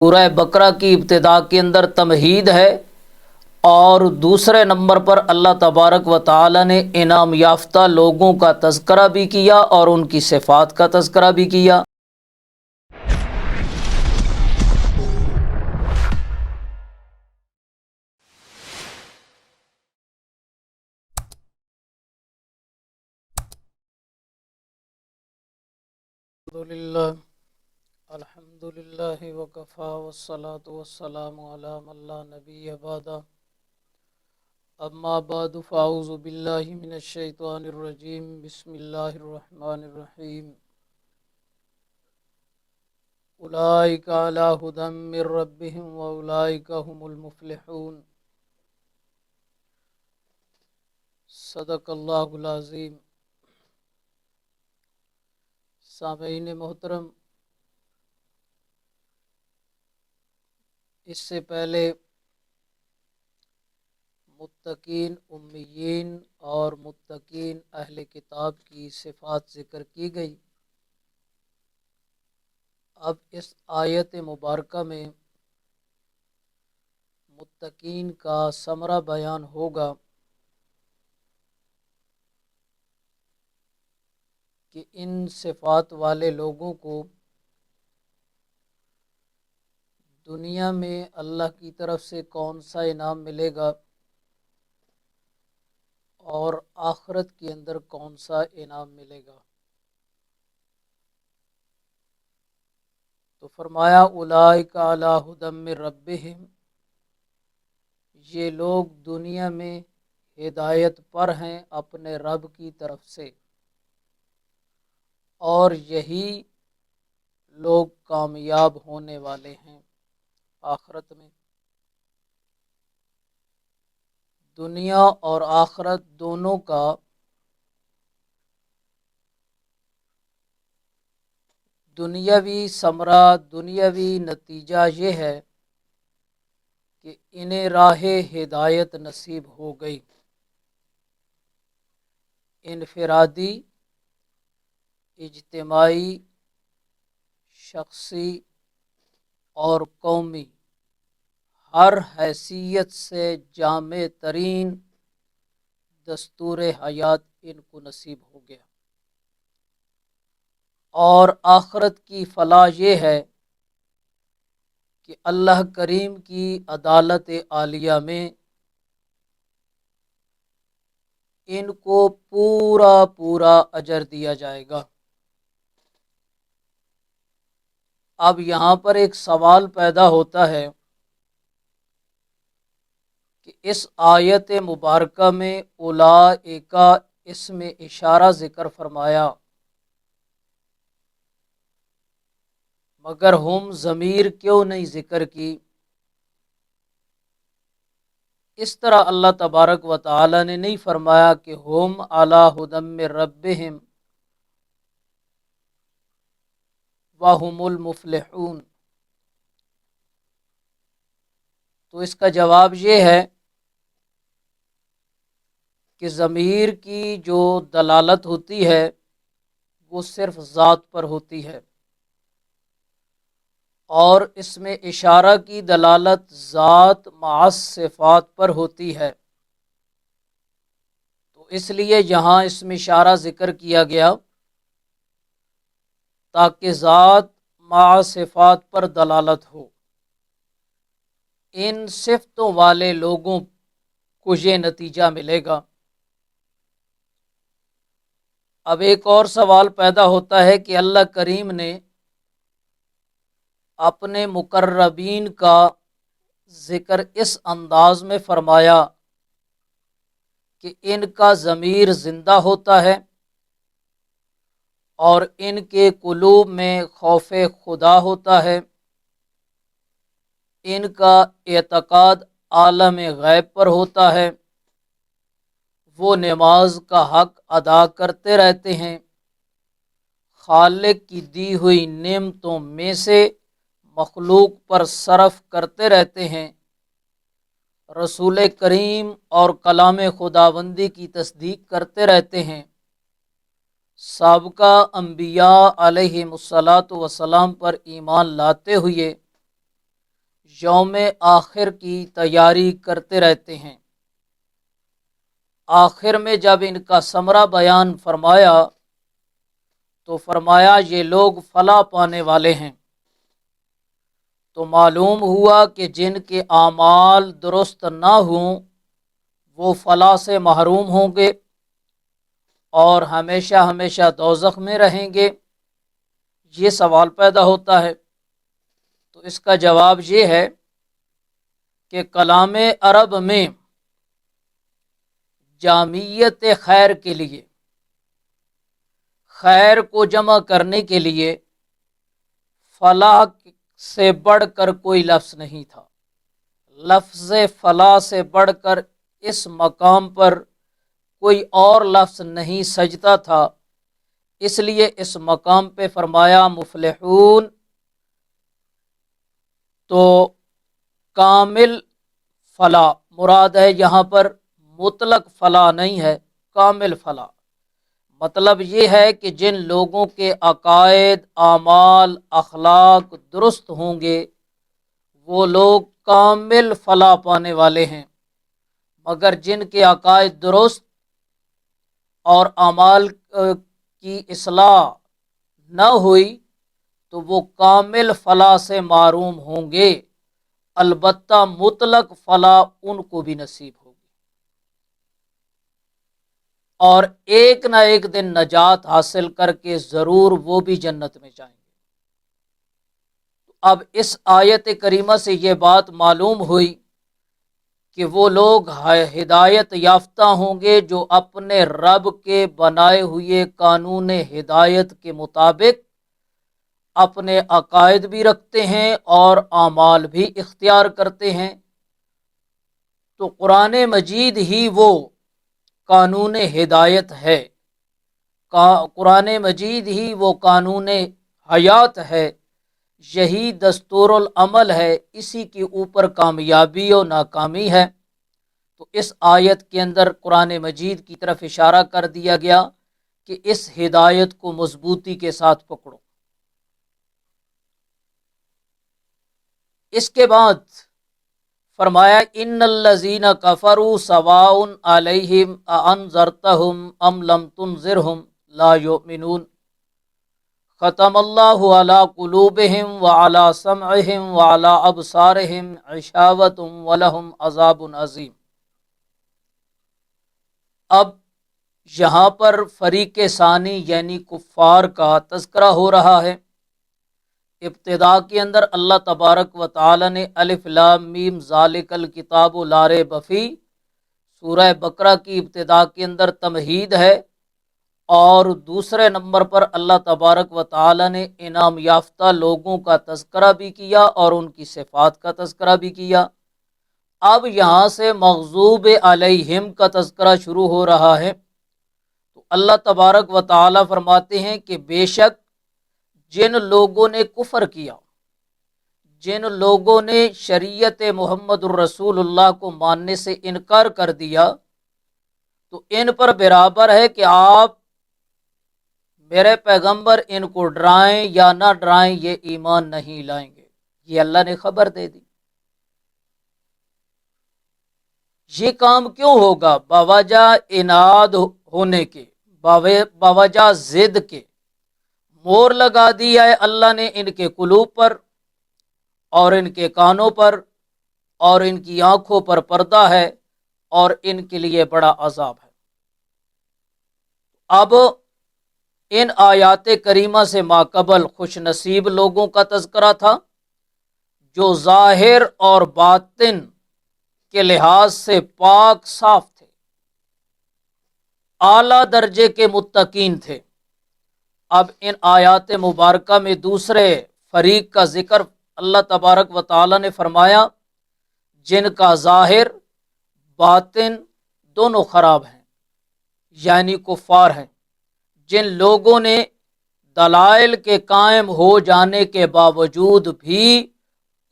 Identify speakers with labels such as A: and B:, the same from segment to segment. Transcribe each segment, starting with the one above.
A: سورہ بقرہ کی ابتدا کے اندر تمہید ہے، اور دوسرے نمبر پر اللہ تبارک و تعالی نے انعام یافتہ لوگوں کا تذکرہ بھی کیا اور ان کی صفات کا تذکرہ بھی کیا۔ الحمدللہ وکفا والصلاة والسلام علی من لا نبی بعدہ، اما بعد فاعوذ باللہ من الشیطان الرجیم، بسم اللہ الرحمن الرحیم۔ اولئک علی ھدی من ربہم واولئک ھم المفلحون۔ صدق اللہ العظیم۔ سامعین محترم، اس سے پہلے متقین امیین اور متقین اہل کتاب کی صفات ذکر کی گئی۔ اب اس آیت مبارکہ میں متقین کا ثمرہ بیان ہوگا کہ ان صفات والے لوگوں کو دنیا میں اللہ کی طرف سے کون سا انعام ملے گا اور آخرت کے اندر کون سا انعام ملے گا۔ تو فرمایا اولئک علی ھدی من ربہم، یہ لوگ دنیا میں ہدایت پر ہیں اپنے رب کی طرف سے، اور یہی لوگ کامیاب ہونے والے ہیں آخرت میں۔ دنیا اور آخرت دونوں کا دنیاوی ثمرہ، دنیاوی نتیجہ یہ ہے کہ انہیں راہ ہدایت نصیب ہو گئی۔ انفرادی، اجتماعی، شخصی اور قومی، ہر حیثیت سے جامع ترین دستور حیات ان کو نصیب ہو گیا۔ اور آخرت کی فلاح یہ ہے کہ اللہ کریم کی عدالت عالیہ میں ان کو پورا پورا اجر دیا جائے گا۔ اب یہاں پر ایک سوال پیدا ہوتا ہے کہ اس آیت مبارکہ میں اولئک اس میں اشارہ ذکر فرمایا، مگر ہم ضمیر کیوں نہیں ذکر کی؟ اس طرح اللہ تبارک و تعالی نے نہیں فرمایا کہ ہم علی ھدی من ربہم وہم المفلحون۔ تو اس کا جواب یہ ہے کہ ضمیر کی جو دلالت ہوتی ہے وہ صرف ذات پر ہوتی ہے، اور اس میں اشارہ کی دلالت ذات مع صفات پر ہوتی ہے۔ تو اس لیے یہاں اس میں اشارہ ذکر کیا گیا تاکہ ذات مع صفات پر دلالت ہو۔ ان صفتوں والے لوگوں کو یہ نتیجہ ملے گا۔ اب ایک اور سوال پیدا ہوتا ہے کہ اللہ کریم نے اپنے مقربین کا ذکر اس انداز میں فرمایا کہ ان کا ضمیر زندہ ہوتا ہے اور ان کے قلوب میں خوف خدا ہوتا ہے، ان کا اعتقاد عالم غیب پر ہوتا ہے، وہ نماز کا حق ادا کرتے رہتے ہیں، خالق کی دی ہوئی نعمتوں میں سے مخلوق پر صرف کرتے رہتے ہیں، رسول کریم اور کلام خداوندی کی تصدیق کرتے رہتے ہیں، سابقہ انبیاء علیہم الصلاۃ والسلام پر ایمان لاتے ہوئے یوم آخر کی تیاری کرتے رہتے ہیں۔ آخر میں جب ان کا ثمرہ بیان فرمایا تو فرمایا یہ لوگ فلاح پانے والے ہیں۔ تو معلوم ہوا کہ جن کے اعمال درست نہ ہوں وہ فلاح سے محروم ہوں گے اور ہمیشہ ہمیشہ دوزخ میں رہیں گے۔ یہ سوال پیدا ہوتا ہے، تو اس کا جواب یہ ہے کہ کلام عرب میں جامعیت خیر کے لیے، خیر کو جمع کرنے کے لیے فلاح سے بڑھ کر کوئی لفظ نہیں تھا۔ لفظ فلاح سے بڑھ کر اس مقام پر کوئی اور لفظ نہیں سجتا تھا، اس لیے اس مقام پہ فرمایا مفلحون، تو کامل فلاح مراد ہے، یہاں پر مطلق فلاح نہیں ہے، کامل فلاح۔ مطلب یہ ہے کہ جن لوگوں کے عقائد، اعمال، اخلاق درست ہوں گے وہ لوگ کامل فلاح پانے والے ہیں، مگر جن کے عقائد درست اور اعمال کی اصلاح نہ ہوئی تو وہ کامل فلاح سے محروم ہوں گے، البتہ مطلق فلاح ان کو بھی نصیب ہوگی اور ایک نہ ایک دن نجات حاصل کر کے ضرور وہ بھی جنت میں جائیں گے۔ اب اس آیت کریمہ سے یہ بات معلوم ہوئی کہ وہ لوگ ہدایت یافتہ ہوں گے جو اپنے رب کے بنائے ہوئے قانون ہدایت کے مطابق اپنے عقائد بھی رکھتے ہیں اور اعمال بھی اختیار کرتے ہیں۔ تو قرآن مجید ہی وہ قانون ہدایت ہے، قرآن مجید ہی وہ قانون حیات ہے، یہی دستور العمل ہے، اسی کے اوپر کامیابی و ناکامی ہے۔ تو اس آیت کے اندر قرآن مجید کی طرف اشارہ کر دیا گیا کہ اس ہدایت کو مضبوطی کے ساتھ پکڑو۔ اس کے بعد فرمایا ان الذین کفروا سواء علیہم اانذرتہم ام لم تنذرہم لا یؤمنون ختم اللہ علی قلوبہم وعلی سمعہم وعلی ابصارہم غشاوۃ ولہم عذاب عظیم۔ اب یہاں پر فریق ثانی یعنی کفار کا تذکرہ ہو رہا ہے۔ ابتدا کے اندر اللہ تبارک و تعالی نے الف لام میم ذالک الکتاب لا ریب فیہ، سورہ بقرہ کی ابتدا کے اندر تمہید ہے، اور دوسرے نمبر پر اللہ تبارک و تعالی نے انعام یافتہ لوگوں کا تذکرہ بھی کیا اور ان کی صفات کا تذکرہ بھی کیا۔ اب یہاں سے مغضوب علیہم کا تذکرہ شروع ہو رہا ہے۔ تو اللہ تبارک و تعالی فرماتے ہیں کہ بے شک جن لوگوں نے کفر کیا، جن لوگوں نے شریعت محمد الرسول اللہ کو ماننے سے انکار کر دیا، تو ان پر برابر ہے کہ آپ میرے پیغمبر ان کو ڈرائیں یا نہ ڈرائیں، یہ ایمان نہیں لائیں گے۔ یہ اللہ نے خبر دے دی۔ یہ کام کیوں ہوگا؟ بوجہ اناد ہونے کے، بوجہ ضد کے مور لگا دی ہے اللہ نے ان کے قلوب پر اور ان کے کانوں پر اور ان کی آنکھوں پر پردہ ہے اور ان کے لیے بڑا عذاب ہے۔ اب ان آیات کریمہ سے ماقبل خوش نصیب لوگوں کا تذکرہ تھا جو ظاہر اور باطن کے لحاظ سے پاک صاف تھے، اعلیٰ درجے کے متقین تھے۔ اب ان آیات مبارکہ میں دوسرے فریق کا ذکر اللہ تبارک و تعالی نے فرمایا جن کا ظاہر باطن دونوں خراب ہیں، یعنی کفار ہیں، جن لوگوں نے دلائل کے قائم ہو جانے کے باوجود بھی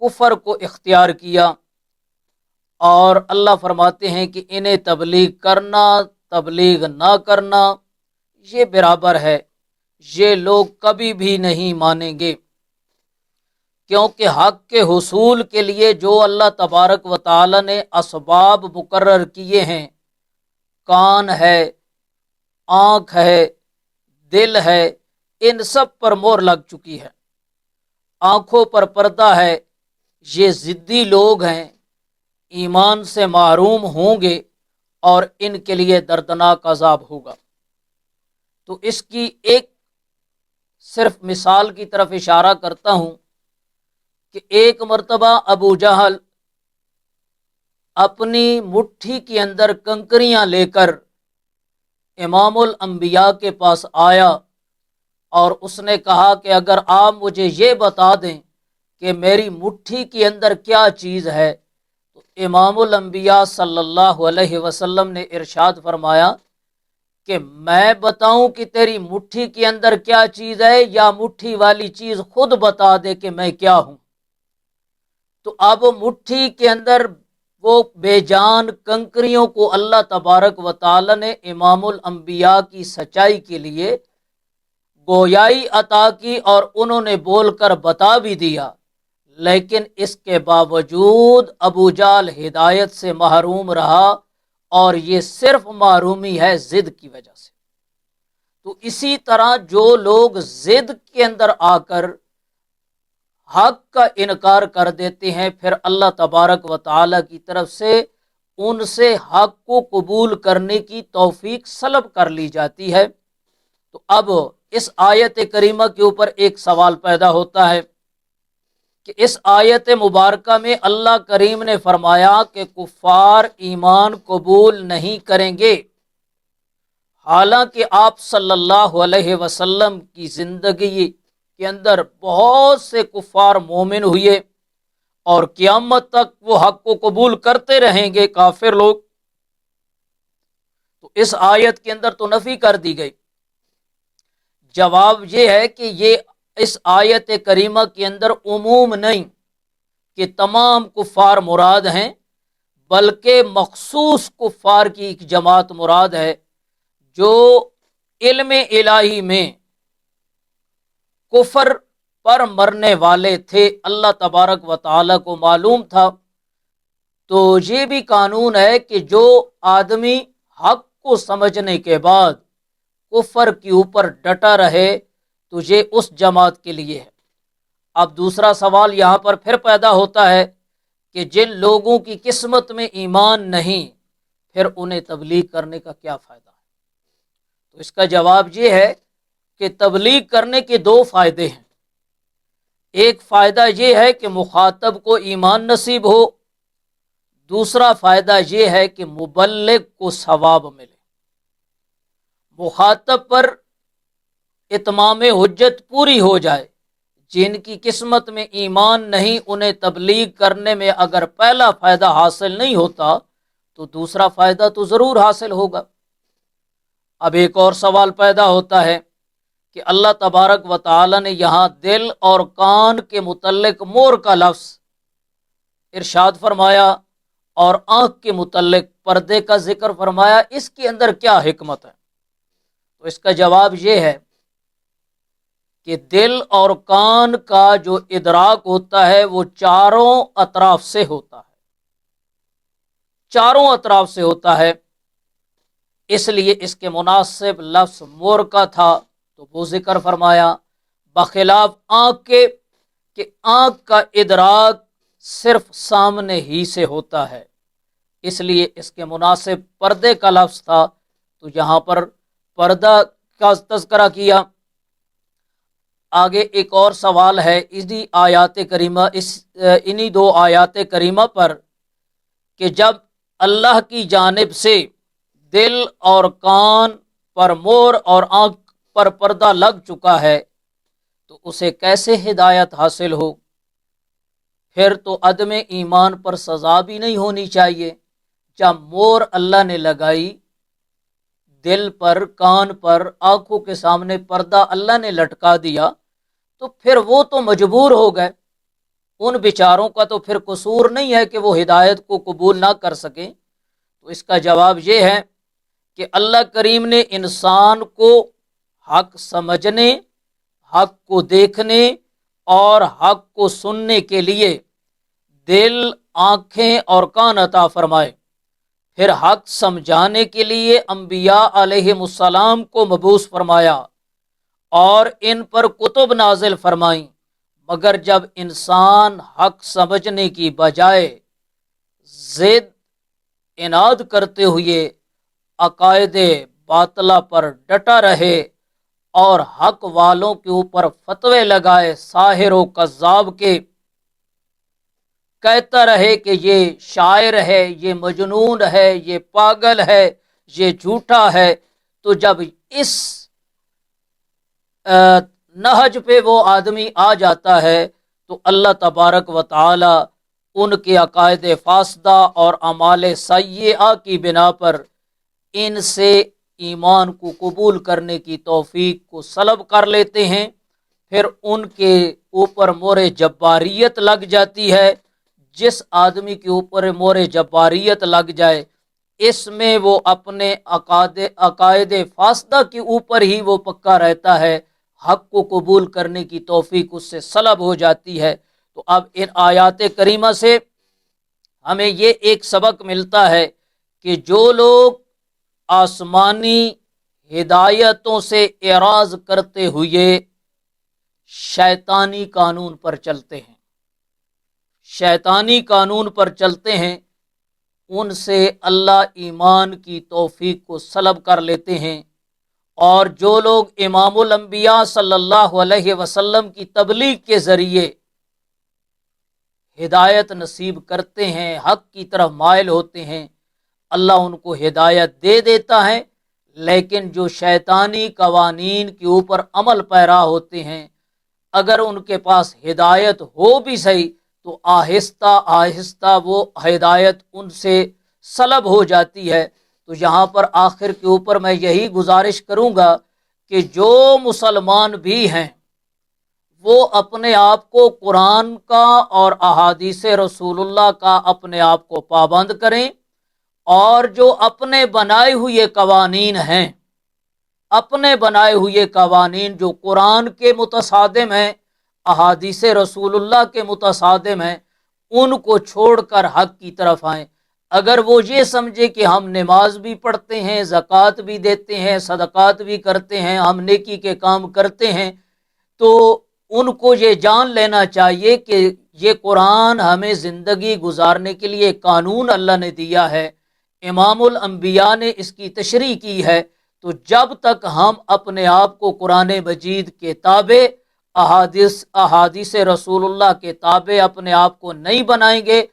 A: کفر کو اختیار کیا، اور اللہ فرماتے ہیں کہ انہیں تبلیغ کرنا تبلیغ نہ کرنا یہ برابر ہے، یہ لوگ کبھی بھی نہیں مانیں گے۔ کیونکہ حق کے حصول کے لیے جو اللہ تبارک و تعالی نے اسباب مقرر کیے ہیں، کان ہے، آنکھ ہے، دل ہے، ان سب پر مہر لگ چکی ہے۔ آنکھوں پر پردہ ہے، یہ ضدی لوگ ہیں، ایمان سے محروم ہوں گے اور ان کے لیے دردناک عذاب ہوگا۔ تو اس کی ایک صرف مثال کی طرف اشارہ کرتا ہوں کہ ایک مرتبہ ابو جہل اپنی مٹھی کے اندر کنکریاں لے کر امام الانبیاء کے پاس آیا اور اس نے کہا کہ اگر آپ مجھے یہ بتا دیں کہ میری مٹھی کے اندر کیا چیز ہے، تو امام الانبیاء صلی اللہ علیہ وسلم نے ارشاد فرمایا کہ میں بتاؤں کہ تیری مٹھی کے اندر کیا چیز ہے، یا مٹھی والی چیز خود بتا دے کہ میں کیا ہوں۔ تو اب مٹھی کے اندر وہ بے جان کنکریوں کو اللہ تبارک و تعالی نے امام الانبیاء کی سچائی کے لیے گویائی عطا کی اور انہوں نے بول کر بتا بھی دیا، لیکن اس کے باوجود ابو جہل ہدایت سے محروم رہا، اور یہ صرف محرومی ہے ضد کی وجہ سے۔ تو اسی طرح جو لوگ ضد کے اندر آ کر حق کا انکار کر دیتے ہیں، پھر اللہ تبارک و تعالی کی طرف سے ان سے حق کو قبول کرنے کی توفیق سلب کر لی جاتی ہے۔ تو اب اس آیت کریمہ کے اوپر ایک سوال پیدا ہوتا ہے کہ اس آیت مبارکہ میں اللہ کریم نے فرمایا کہ کفار ایمان قبول نہیں کریں گے، حالانکہ آپ صلی اللہ علیہ وسلم کی زندگی کے اندر بہت سے کفار مومن ہوئے اور قیامت تک وہ حق کو قبول کرتے رہیں گے کافر لوگ۔ تو اس آیت کے اندر تو نفی کر دی گئی۔ جواب یہ ہے کہ یہ اس آیت کریمہ کے اندر عموم نہیں کہ تمام کفار مراد ہیں، بلکہ مخصوص کفار کی ایک جماعت مراد ہے جو علم الہی میں کفر پر مرنے والے تھے۔ اللہ تبارک و تعالی کو معلوم تھا۔ تو یہ بھی قانون ہے کہ جو آدمی حق کو سمجھنے کے بعد کفر کے اوپر ڈٹا رہے تو یہ اس جماعت کے لیے ہے۔ اب دوسرا سوال یہاں پر پھر پیدا ہوتا ہے کہ جن لوگوں کی قسمت میں ایمان نہیں، پھر انہیں تبلیغ کرنے کا کیا فائدہ ہے؟ تو اس کا جواب یہ ہے کہ تبلیغ کرنے کے دو فائدے ہیں۔ ایک فائدہ یہ ہے کہ مخاطب کو ایمان نصیب ہو، دوسرا فائدہ یہ ہے کہ مبلغ کو ثواب ملے۔ مخاطب پر اتمام حجت پوری ہو جائے۔ جن کی قسمت میں ایمان نہیں، انہیں تبلیغ کرنے میں اگر پہلا فائدہ حاصل نہیں ہوتا تو دوسرا فائدہ تو ضرور حاصل ہوگا۔ اب ایک اور سوال پیدا ہوتا ہے کہ اللہ تبارک و تعالی نے یہاں دل اور کان کے متعلق مور کا لفظ ارشاد فرمایا اور آنکھ کے متعلق پردے کا ذکر فرمایا، اس کے اندر کیا حکمت ہے؟ تو اس کا جواب یہ ہے کہ دل اور کان کا جو ادراک ہوتا ہے وہ چاروں اطراف سے ہوتا ہے، چاروں اطراف سے ہوتا ہے، اس لیے اس کے مناسب لفظ مور کا تھا تو وہ ذکر فرمایا، بخلاف آنکھ کے کہ آنکھ کا ادراک صرف سامنے ہی سے ہوتا ہے، اس لیے اس کے مناسب پردے کا لفظ تھا تو یہاں پر پردہ کا تذکرہ کیا۔ آگے ایک اور سوال ہے انہی دو آیات کریمہ پر کہ جب اللہ کی جانب سے دل اور کان پر مور اور آنکھ پر پردہ لگ چکا ہے تو اسے کیسے ہدایت حاصل ہو؟ پھر تو عدم ایمان پر سزا بھی نہیں ہونی چاہیے۔ جب مور اللہ نے لگائی دل پر، کان پر، آنکھوں کے سامنے پردہ اللہ نے لٹکا دیا تو پھر وہ تو مجبور ہو گئے، ان بیچاروں کا تو پھر قصور نہیں ہے کہ وہ ہدایت کو قبول نہ کر سکیں۔ تو اس کا جواب یہ ہے کہ اللہ کریم نے انسان کو حق سمجھنے، حق کو دیکھنے اور حق کو سننے کے لیے دل، آنکھیں اور کان عطا فرمائے، پھر حق سمجھانے کے لیے انبیاء علیہم السلام کو مبعوث فرمایا اور ان پر کتب نازل فرمائیں، مگر جب انسان حق سمجھنے کی بجائے ضد عناد کرتے ہوئے عقائد باطلہ پر ڈٹا رہے اور حق والوں کے اوپر فتوے لگائے ساحر و کذاب کے، کہتا رہے کہ یہ شاعر ہے، یہ مجنون ہے، یہ پاگل ہے، یہ جھوٹا ہے، تو جب اس نہج پہ وہ آدمی آ جاتا ہے تو اللہ تبارک و تعالی ان کے عقائد فاسدہ اور اعمال سیئہ کی بنا پر ان سے ایمان کو قبول کرنے کی توفیق کو سلب کر لیتے ہیں، پھر ان کے اوپر مہر جباریت لگ جاتی ہے۔ جس آدمی کے اوپر مہر جباریت لگ جائے اس میں وہ اپنے عقائد فاسدہ کے اوپر ہی وہ پکا رہتا ہے، حق کو قبول کرنے کی توفیق اس سے سلب ہو جاتی ہے۔ تو اب ان آیات کریمہ سے ہمیں یہ ایک سبق ملتا ہے کہ جو لوگ آسمانی ہدایتوں سے اعراض کرتے ہوئے شیطانی قانون پر چلتے ہیں، شیطانی قانون پر چلتے ہیں، ان سے اللہ ایمان کی توفیق کو سلب کر لیتے ہیں، اور جو لوگ امام الانبیاء صلی اللہ علیہ وسلم کی تبلیغ کے ذریعے ہدایت نصیب کرتے ہیں، حق کی طرف مائل ہوتے ہیں، اللہ ان کو ہدایت دے دیتا ہے۔ لیکن جو شیطانی قوانین کے اوپر عمل پیرا ہوتے ہیں، اگر ان کے پاس ہدایت ہو بھی صحیح تو آہستہ آہستہ وہ ہدایت ان سے سلب ہو جاتی ہے۔ تو یہاں پر آخر کے اوپر میں یہی گزارش کروں گا کہ جو مسلمان بھی ہیں وہ اپنے آپ کو قرآن کا اور احادیث رسول اللہ کا اپنے آپ کو پابند کریں، اور جو اپنے بنائے ہوئے قوانین ہیں، اپنے بنائے ہوئے قوانین جو قرآن کے متصادم ہیں، احادیث رسول اللہ کے متصادم ہیں، ان کو چھوڑ کر حق کی طرف آئیں۔ اگر وہ یہ سمجھے کہ ہم نماز بھی پڑھتے ہیں، زکوٰۃ بھی دیتے ہیں، صدقات بھی کرتے ہیں، ہم نیکی کے کام کرتے ہیں، تو ان کو یہ جان لینا چاہیے کہ یہ قرآن ہمیں زندگی گزارنے کے لیے قانون اللہ نے دیا ہے، امام الانبیاء نے اس کی تشریح کی ہے۔ تو جب تک ہم اپنے آپ کو قرآن مجید کے تابع، احادیث رسول اللہ کے تابع اپنے آپ کو نہیں بنائیں گے،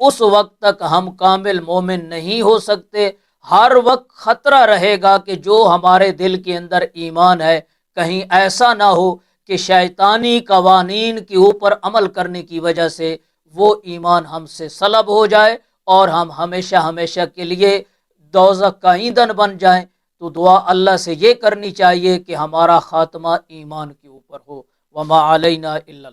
A: اس وقت تک ہم کامل مومن نہیں ہو سکتے۔ ہر وقت خطرہ رہے گا کہ جو ہمارے دل کے اندر ایمان ہے کہیں ایسا نہ ہو کہ شیطانی قوانین کے اوپر عمل کرنے کی وجہ سے وہ ایمان ہم سے سلب ہو جائے اور ہم ہمیشہ ہمیشہ کے لیے دوزخ کا ایندھن بن جائیں۔ تو دعا اللہ سے یہ کرنی چاہیے کہ ہمارا خاتمہ ایمان کے اوپر ہو۔ وما علینا الا